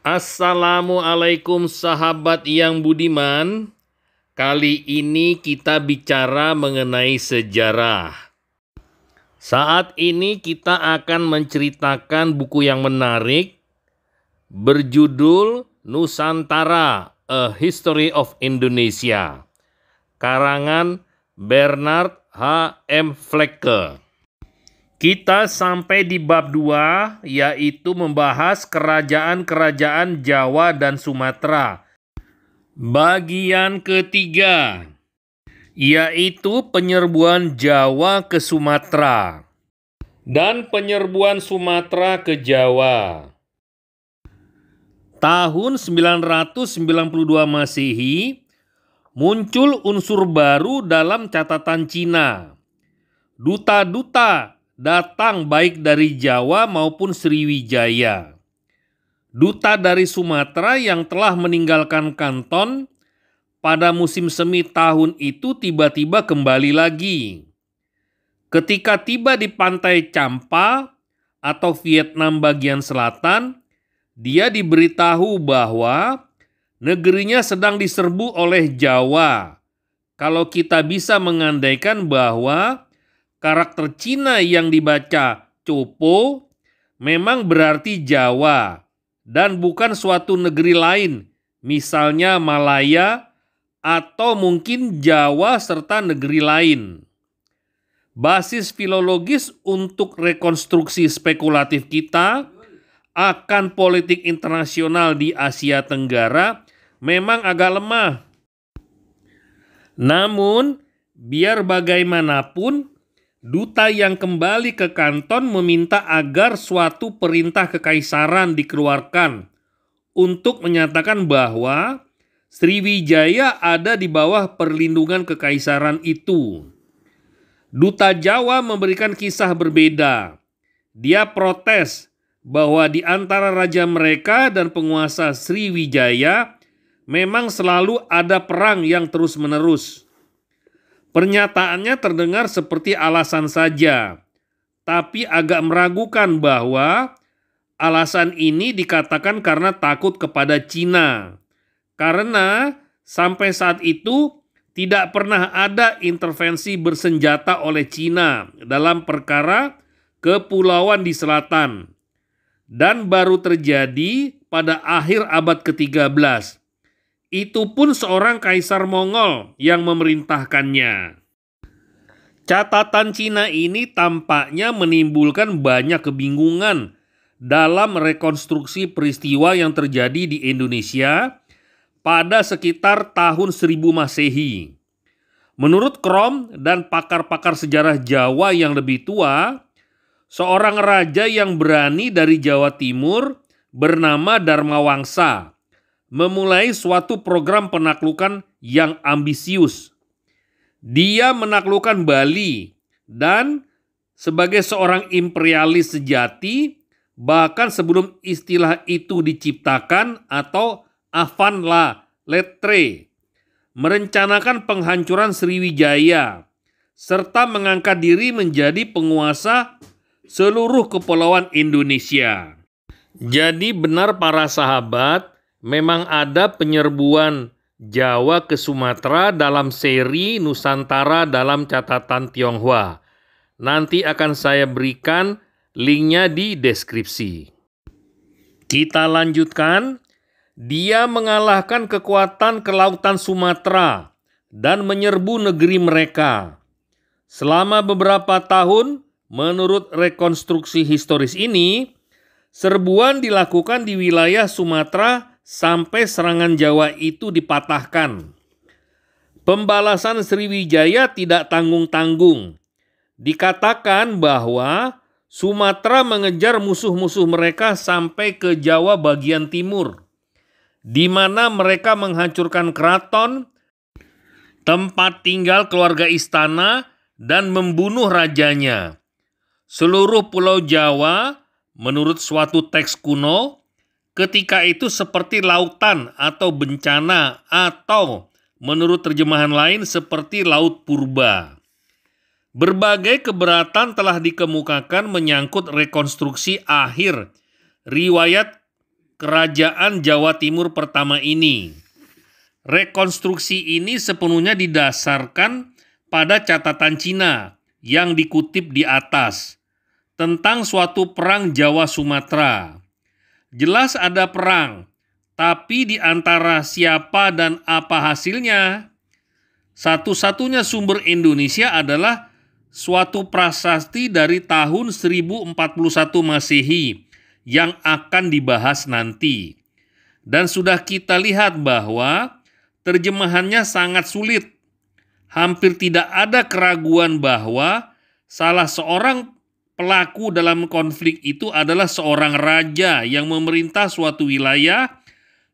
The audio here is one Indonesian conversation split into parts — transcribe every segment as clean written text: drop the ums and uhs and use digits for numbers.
Assalamualaikum sahabat yang budiman. Kali ini kita bicara mengenai sejarah. Saat ini kita akan menceritakan buku yang menarik berjudul Nusantara, A History of Indonesia, karangan Bernard H. M. Flekke. Kita sampai di bab 2, yaitu membahas kerajaan-kerajaan Jawa dan Sumatera. Bagian ketiga, yaitu penyerbuan Jawa ke Sumatera dan penyerbuan Sumatera ke Jawa. Tahun 992 Masehi, muncul unsur baru dalam catatan Cina. Duta-duta datang baik dari Jawa maupun Sriwijaya. Duta dari Sumatera yang telah meninggalkan kanton pada musim semi tahun itu tiba-tiba kembali lagi. Ketika tiba di pantai Champa atau Vietnam bagian selatan, dia diberitahu bahwa negerinya sedang diserbu oleh Jawa. Kalau kita bisa mengandaikan bahwa karakter Cina yang dibaca Copo memang berarti Jawa dan bukan suatu negeri lain, misalnya Malaya atau mungkin Jawa serta negeri lain. Basis filologis untuk rekonstruksi spekulatif kita akan politik internasional di Asia Tenggara memang agak lemah. Namun, biar bagaimanapun, duta yang kembali ke kanton meminta agar suatu perintah kekaisaran dikeluarkan untuk menyatakan bahwa Sriwijaya ada di bawah perlindungan kekaisaran itu. Duta Jawa memberikan kisah berbeda. Dia protes bahwa di antara raja mereka dan penguasa Sriwijaya memang selalu ada perang yang terus-menerus. Pernyataannya terdengar seperti alasan saja, tapi agak meragukan bahwa alasan ini dikatakan karena takut kepada Cina. Karena sampai saat itu tidak pernah ada intervensi bersenjata oleh Cina dalam perkara kepulauan di selatan. Dan baru terjadi pada akhir abad ke-13. Itu pun seorang kaisar Mongol yang memerintahkannya. Catatan Cina ini tampaknya menimbulkan banyak kebingungan dalam rekonstruksi peristiwa yang terjadi di Indonesia pada sekitar tahun 1000 Masehi. Menurut Krom dan pakar-pakar sejarah Jawa yang lebih tua, seorang raja yang berani dari Jawa Timur bernama Dharmawangsa memulai suatu program penaklukan yang ambisius. Dia menaklukkan Bali dan sebagai seorang imperialis sejati, bahkan sebelum istilah itu diciptakan atau avant la lettre, merencanakan penghancuran Sriwijaya serta mengangkat diri menjadi penguasa seluruh kepulauan Indonesia. Jadi benar para sahabat, memang ada penyerbuan Jawa ke Sumatera dalam seri Nusantara dalam catatan Tionghoa. Nanti akan saya berikan linknya di deskripsi. Kita lanjutkan. Dia mengalahkan kekuatan kelautan Sumatera dan menyerbu negeri mereka. Selama beberapa tahun, menurut rekonstruksi historis ini, serbuan dilakukan di wilayah Sumatera sampai serangan Jawa itu dipatahkan. Pembalasan Sriwijaya tidak tanggung-tanggung. Dikatakan bahwa Sumatera mengejar musuh-musuh mereka sampai ke Jawa bagian timur, di mana mereka menghancurkan keraton, tempat tinggal keluarga istana, dan membunuh rajanya. Seluruh pulau Jawa, menurut suatu teks kuno, ketika itu seperti lautan atau bencana atau menurut terjemahan lain seperti laut purba. Berbagai keberatan telah dikemukakan menyangkut rekonstruksi akhir riwayat kerajaan Jawa Timur pertama ini. Rekonstruksi ini sepenuhnya didasarkan pada catatan Cina yang dikutip di atas tentang suatu perang Jawa-Sumatera. Jelas ada perang, tapi di antara siapa dan apa hasilnya? Satu-satunya sumber Indonesia adalah suatu prasasti dari tahun 1041 Masehi yang akan dibahas nanti. Dan sudah kita lihat bahwa terjemahannya sangat sulit. Hampir tidak ada keraguan bahwa salah seorang pelaku dalam konflik itu adalah seorang raja yang memerintah suatu wilayah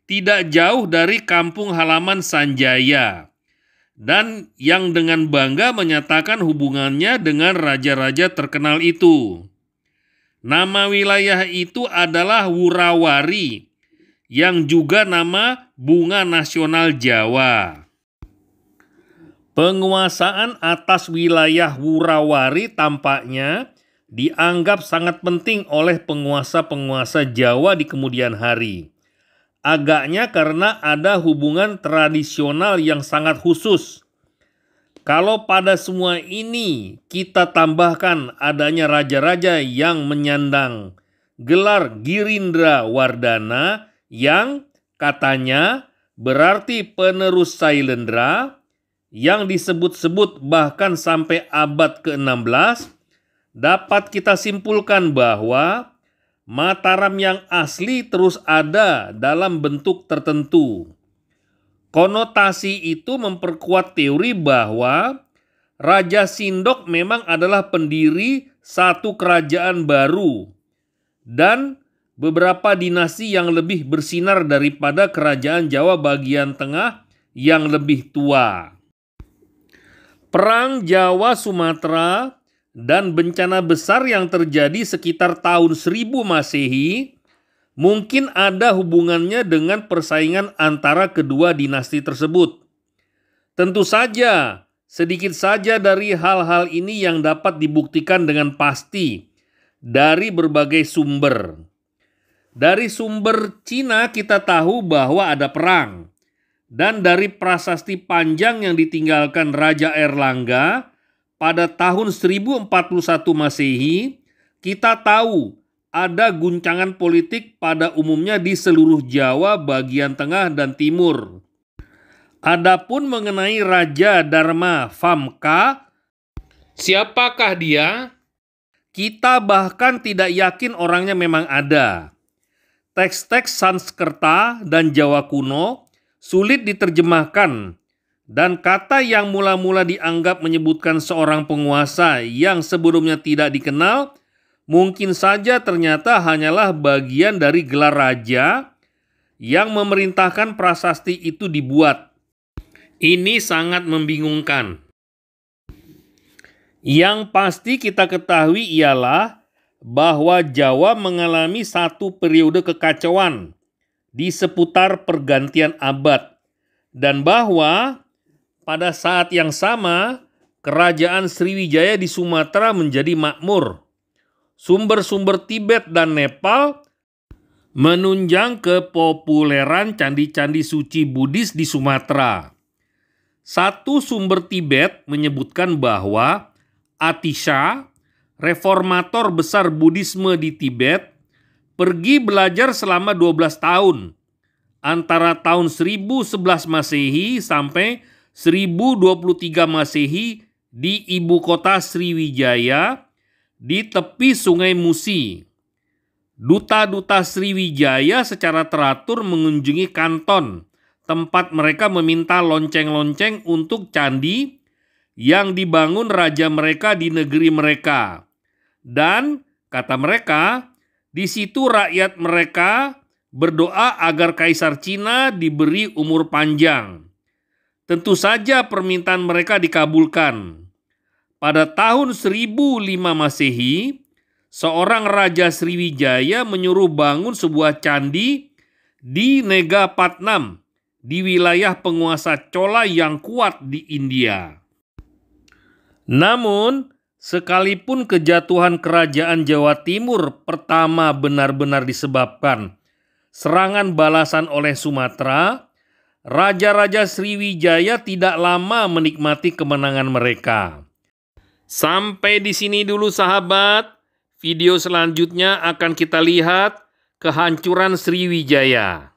tidak jauh dari kampung halaman Sanjaya, dan yang dengan bangga menyatakan hubungannya dengan raja-raja terkenal itu. Nama wilayah itu adalah Wurawari, yang juga nama bunga nasional Jawa. Penguasaan atas wilayah Wurawari tampaknya dianggap sangat penting oleh penguasa-penguasa Jawa di kemudian hari. Agaknya karena ada hubungan tradisional yang sangat khusus. Kalau pada semua ini kita tambahkan adanya raja-raja yang menyandang gelar Girindra Wardana yang katanya berarti penerus Sailendra, yang disebut-sebut bahkan sampai abad ke-16, dapat kita simpulkan bahwa Mataram yang asli terus ada dalam bentuk tertentu. Konotasi itu memperkuat teori bahwa Raja Sindok memang adalah pendiri satu kerajaan baru dan beberapa dinasti yang lebih bersinar daripada kerajaan Jawa bagian tengah yang lebih tua. Perang Jawa-Sumatera dan bencana besar yang terjadi sekitar tahun 1000 Masehi mungkin ada hubungannya dengan persaingan antara kedua dinasti tersebut. Tentu saja, sedikit saja dari hal-hal ini yang dapat dibuktikan dengan pasti dari berbagai sumber. Dari sumber Cina kita tahu bahwa ada perang. Dan dari prasasti panjang yang ditinggalkan Raja Erlangga pada tahun 1041 Masehi, kita tahu ada guncangan politik pada umumnya di seluruh Jawa bagian tengah dan timur. Adapun mengenai Raja Dharma Vamka, siapakah dia? Kita bahkan tidak yakin orangnya memang ada. Teks-teks Sanskerta dan Jawa kuno sulit diterjemahkan, dan kata yang mula-mula dianggap menyebutkan seorang penguasa yang sebelumnya tidak dikenal mungkin saja ternyata hanyalah bagian dari gelar raja yang memerintahkan prasasti itu dibuat. Ini sangat membingungkan. Yang pasti kita ketahui ialah bahwa Jawa mengalami satu periode kekacauan di seputar pergantian abad, dan bahwa pada saat yang sama kerajaan Sriwijaya di Sumatera menjadi makmur. Sumber-sumber Tibet dan Nepal menunjang kepopuleran candi-candi suci Buddhis di Sumatera. Satu sumber Tibet menyebutkan bahwa Atisha, reformator besar Buddhisme di Tibet, pergi belajar selama 12 tahun, antara tahun 1011 Masehi sampai 1023 Masehi di ibu kota Sriwijaya di tepi Sungai Musi. Duta-duta Sriwijaya secara teratur mengunjungi kanton, tempat mereka meminta lonceng-lonceng untuk candi yang dibangun raja mereka di negeri mereka. Dan, kata mereka, di situ rakyat mereka berdoa agar Kaisar Cina diberi umur panjang. Tentu saja permintaan mereka dikabulkan. Pada tahun 1005 Masehi, seorang Raja Sriwijaya menyuruh bangun sebuah candi di Negapatnam, di wilayah penguasa Chola yang kuat di India. Namun, sekalipun kejatuhan kerajaan Jawa Timur pertama benar-benar disebabkan serangan balasan oleh Sumatera, Raja-Raja Sriwijaya tidak lama menikmati kemenangan mereka. Sampai di sini dulu sahabat. Video selanjutnya akan kita lihat kehancuran Sriwijaya.